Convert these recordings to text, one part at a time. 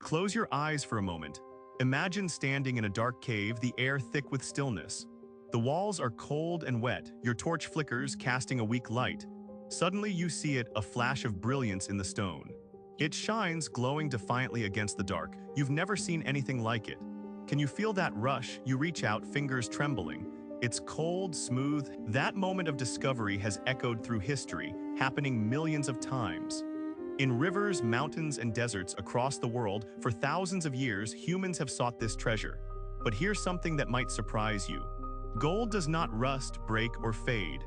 Close your eyes for a moment. Imagine standing in a dark cave, the air thick with stillness. The walls are cold and wet, your torch flickers, casting a weak light. Suddenly you see it, a flash of brilliance in the stone. It shines, glowing defiantly against the dark. You've never seen anything like it. Can you feel that rush? You reach out, fingers trembling. It's cold, smooth. That moment of discovery has echoed through history, happening millions of times. In rivers, mountains, and deserts across the world, for thousands of years, humans have sought this treasure. But here's something that might surprise you. Gold does not rust, break, or fade.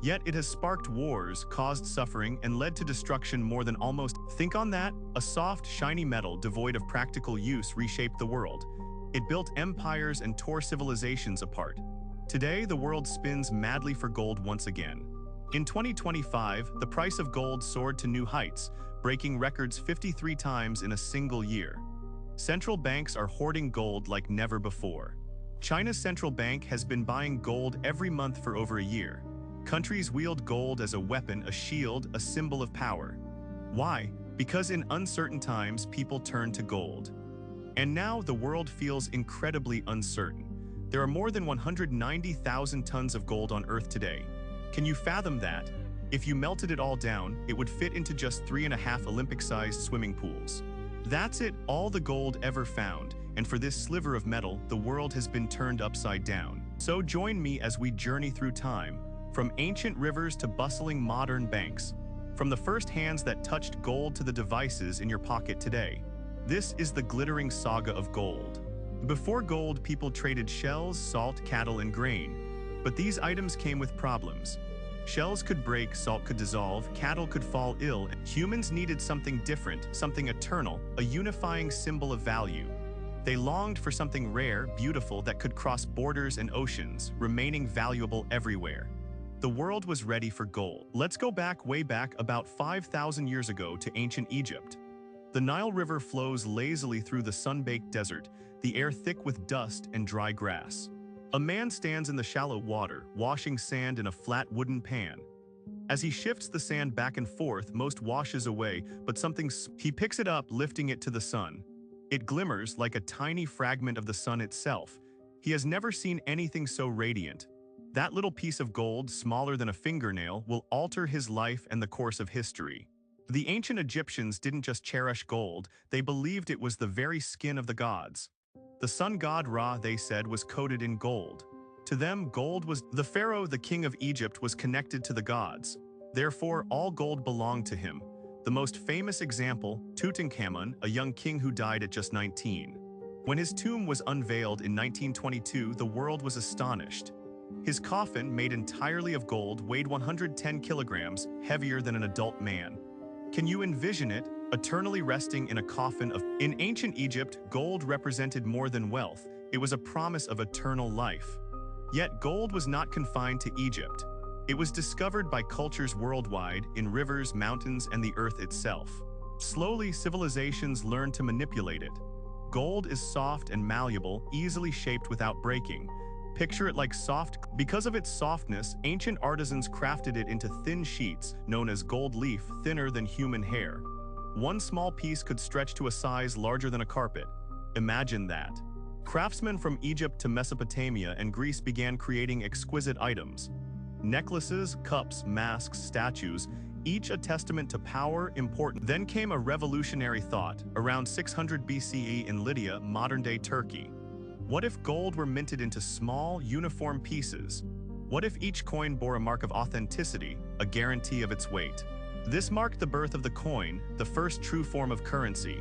Yet it has sparked wars, caused suffering, and led to destruction more than almost. Think on that. A soft, shiny metal devoid of practical use reshaped the world. It built empires and tore civilizations apart. Today, the world spins madly for gold once again. In 2025, the price of gold soared to new heights, breaking records 53 times in a single year. Central banks are hoarding gold like never before. China's central bank has been buying gold every month for over a year. Countries wield gold as a weapon, a shield, a symbol of power. Why? Because in uncertain times, people turn to gold. And now the world feels incredibly uncertain. There are more than 190,000 tons of gold on Earth today. Can you fathom that? If you melted it all down, it would fit into just 3.5 Olympic-sized swimming pools. That's it, all the gold ever found. And for this sliver of metal, the world has been turned upside down. So join me as we journey through time, from ancient rivers to bustling modern banks, from the first hands that touched gold to the devices in your pocket today. This is the glittering saga of gold. Before gold, people traded shells, salt, cattle, and grain. But these items came with problems. Shells could break, salt could dissolve, cattle could fall ill, and humans needed something different, something eternal, a unifying symbol of value. They longed for something rare, beautiful, that could cross borders and oceans, remaining valuable everywhere. The world was ready for gold. Let's go back, way back, about 5,000 years ago to ancient Egypt. The Nile River flows lazily through the sun-baked desert, the air thick with dust and dry grass. A man stands in the shallow water, washing sand in a flat wooden pan. As he shifts the sand back and forth, most washes away, but he picks it up, lifting it to the sun. It glimmers like a tiny fragment of the sun itself. He has never seen anything so radiant. That little piece of gold, smaller than a fingernail, will alter his life and the course of history. The ancient Egyptians didn't just cherish gold, they believed it was the very skin of the gods. The sun god Ra, they said, was coated in gold. To them, gold was the pharaoh, the king of Egypt, was connected to the gods. Therefore, all gold belonged to him. The most famous example, Tutankhamun, a young king who died at just 19. When his tomb was unveiled in 1922, the world was astonished. His coffin, made entirely of gold, weighed 110 kilograms, heavier than an adult man. Can you envision it? Eternally resting in a coffin of... In ancient Egypt, gold represented more than wealth. It was a promise of eternal life. Yet gold was not confined to Egypt. It was discovered by cultures worldwide, in rivers, mountains, and the earth itself. Slowly, civilizations learned to manipulate it. Gold is soft and malleable, easily shaped without breaking. Picture it like soft. Because of its softness, ancient artisans crafted it into thin sheets, known as gold leaf, thinner than human hair. One small piece could stretch to a size larger than a carpet. Imagine that. Craftsmen from Egypt to Mesopotamia and Greece began creating exquisite items. Necklaces, cups, masks, statues, each a testament to power, importance. Then came a revolutionary thought, around 600 BCE in Lydia, modern-day Turkey. What if gold were minted into small, uniform pieces? What if each coin bore a mark of authenticity, a guarantee of its weight? This marked the birth of the coin, the first true form of currency.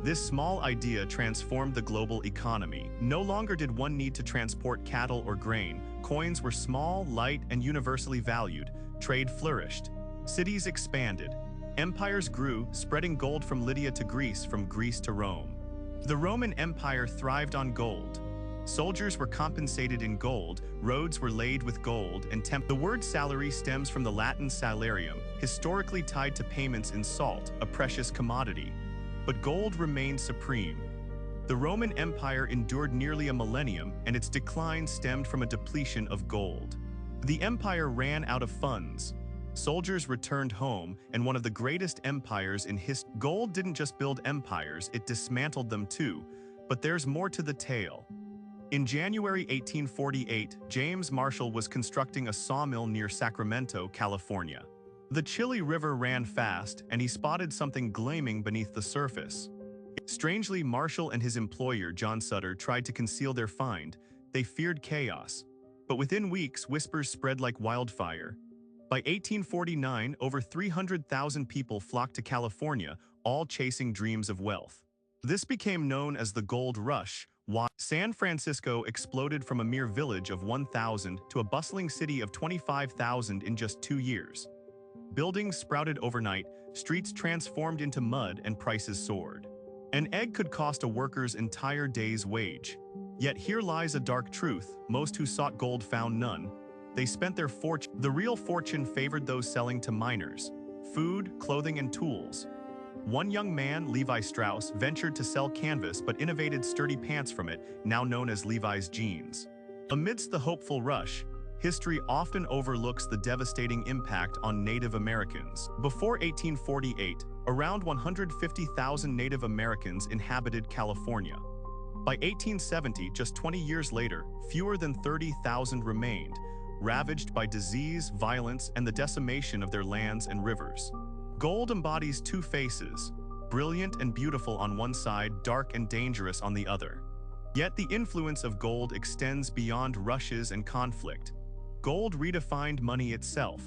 This small idea transformed the global economy. No longer did one need to transport cattle or grain. Coins were small, light, and universally valued. Trade flourished. Cities expanded. Empires grew, spreading gold from Lydia to Greece, from Greece to Rome. The Roman Empire thrived on gold. Soldiers were compensated in gold, roads were laid with gold, and the word salary stems from the Latin salarium, historically tied to payments in salt, a precious commodity. But gold remained supreme. The Roman Empire endured nearly a millennium, and its decline stemmed from a depletion of gold. The empire ran out of funds. Soldiers returned home, and one of the greatest empires in history. Gold didn't just build empires, it dismantled them too. But there's more to the tale. In January 1848, James Marshall was constructing a sawmill near Sacramento, California. The Chili River ran fast, and he spotted something gleaming beneath the surface. Strangely, Marshall and his employer, John Sutter, tried to conceal their find. They feared chaos. But within weeks, whispers spread like wildfire. By 1849, over 300,000 people flocked to California, all chasing dreams of wealth. This became known as the Gold Rush. San Francisco exploded from a mere village of 1,000 to a bustling city of 25,000 in just 2 years. Buildings sprouted overnight, streets transformed into mud, and prices soared. An egg could cost a worker's entire day's wage. Yet here lies a dark truth: most who sought gold found none. They spent their fortune. The real fortune favored those selling to miners: food, clothing, and tools. One young man, Levi Strauss, ventured to sell canvas but innovated sturdy pants from it, now known as Levi's jeans. Amidst the hopeful rush, history often overlooks the devastating impact on Native Americans. Before 1848, around 150,000 Native Americans inhabited California. By 1870, just 20 years later, fewer than 30,000 remained, ravaged by disease, violence, and the decimation of their lands and rivers. Gold embodies two faces, brilliant and beautiful on one side, dark and dangerous on the other. Yet the influence of gold extends beyond rushes and conflict. Gold redefined money itself.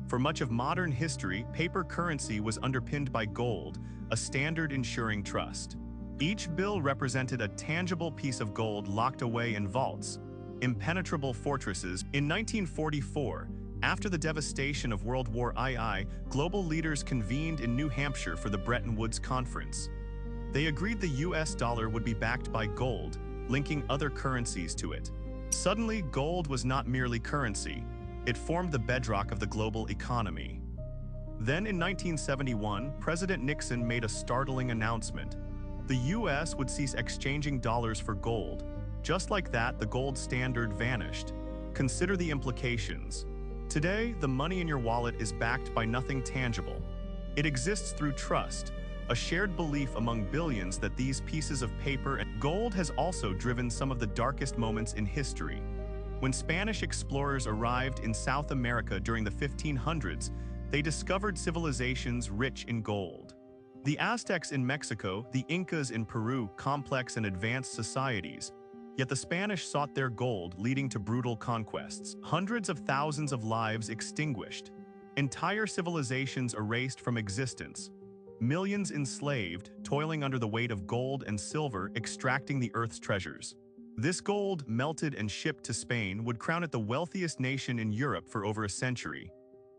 For much of modern history, paper currency was underpinned by gold, a standard ensuring trust. Each bill represented a tangible piece of gold locked away in vaults, impenetrable fortresses. In 1944, after the devastation of World War II, global leaders convened in New Hampshire for the Bretton Woods Conference. They agreed the US dollar would be backed by gold, linking other currencies to it. Suddenly, gold was not merely currency. It formed the bedrock of the global economy. Then in 1971, President Nixon made a startling announcement. The US would cease exchanging dollars for gold. Just like that, the gold standard vanished. Consider the implications. Today, the money in your wallet is backed by nothing tangible. It exists through trust, a shared belief among billions that these pieces of paper and gold has also driven some of the darkest moments in history. When Spanish explorers arrived in South America during the 1500s, they discovered civilizations rich in gold. The Aztecs in Mexico, the Incas in Peru, complex and advanced societies. Yet the Spanish sought their gold, leading to brutal conquests. Hundreds of thousands of lives extinguished. Entire civilizations erased from existence. Millions enslaved, toiling under the weight of gold and silver, extracting the earth's treasures. This gold, melted and shipped to Spain, would crown it the wealthiest nation in Europe for over a century.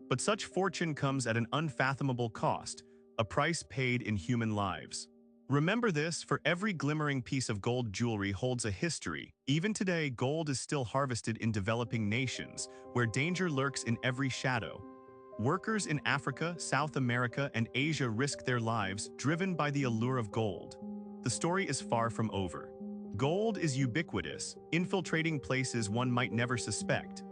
But such fortune comes at an unfathomable cost, a price paid in human lives. Remember this: for every glimmering piece of gold jewelry holds a history. Even today, gold is still harvested in developing nations, where danger lurks in every shadow. Workers in Africa, South America, and Asia risk their lives, driven by the allure of gold. The story is far from over. Gold is ubiquitous, infiltrating places one might never suspect.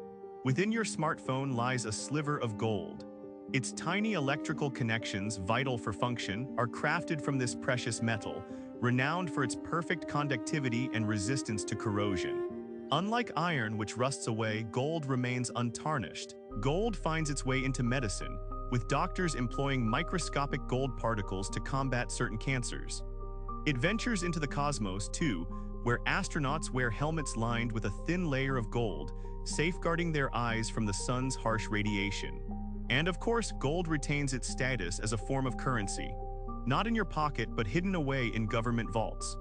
Within your smartphone lies a sliver of gold. Its tiny electrical connections, vital for function, are crafted from this precious metal, renowned for its perfect conductivity and resistance to corrosion. Unlike iron, which rusts away, gold remains untarnished. Gold finds its way into medicine, with doctors employing microscopic gold particles to combat certain cancers. It ventures into the cosmos, too, where astronauts wear helmets lined with a thin layer of gold, safeguarding their eyes from the sun's harsh radiation. And of course, gold retains its status as a form of currency, not in your pocket but hidden away in government vaults.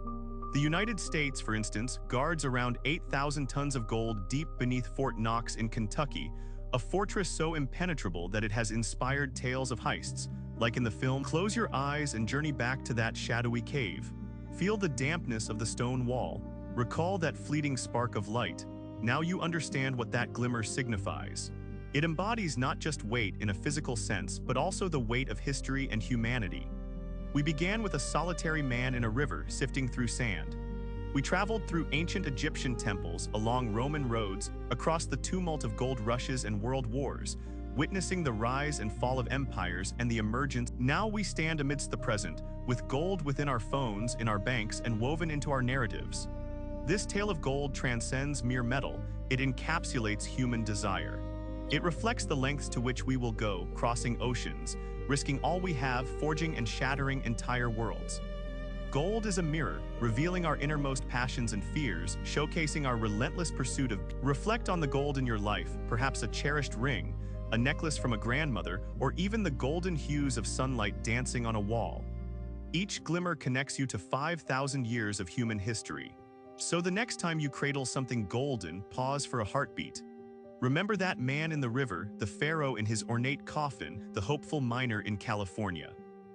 The United States, for instance, guards around 8,000 tons of gold deep beneath Fort Knox in Kentucky, a fortress so impenetrable that it has inspired tales of heists, like in the film. Close your eyes and journey back to that shadowy cave. Feel the dampness of the stone wall. Recall that fleeting spark of light. Now you understand what that glimmer signifies. It embodies not just weight in a physical sense, but also the weight of history and humanity. We began with a solitary man in a river sifting through sand. We traveled through ancient Egyptian temples, along Roman roads, across the tumult of gold rushes and world wars, witnessing the rise and fall of empires and the emergence. Now we stand amidst the present, with gold within our phones, in our banks, and woven into our narratives. This tale of gold transcends mere metal. It encapsulates human desire. It reflects the lengths to which we will go, crossing oceans, risking all we have, forging and shattering entire worlds. Gold is a mirror, revealing our innermost passions and fears, showcasing our relentless pursuit of. Reflect on the gold in your life, perhaps a cherished ring, a necklace from a grandmother, or even the golden hues of sunlight dancing on a wall. Each glimmer connects you to 5,000 years of human history. So the next time you cradle something golden, pause for a heartbeat. Remember that man in the river, the pharaoh in his ornate coffin, the hopeful miner in California.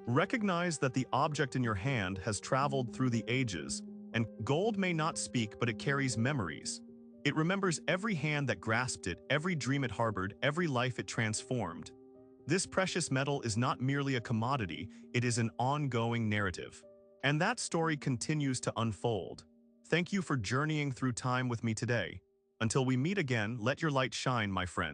Recognize that the object in your hand has traveled through the ages, and gold may not speak, but it carries memories. It remembers every hand that grasped it, every dream it harbored, every life it transformed. This precious metal is not merely a commodity, it is an ongoing narrative. And that story continues to unfold. Thank you for journeying through time with me today. Until we meet again, let your light shine, my friend.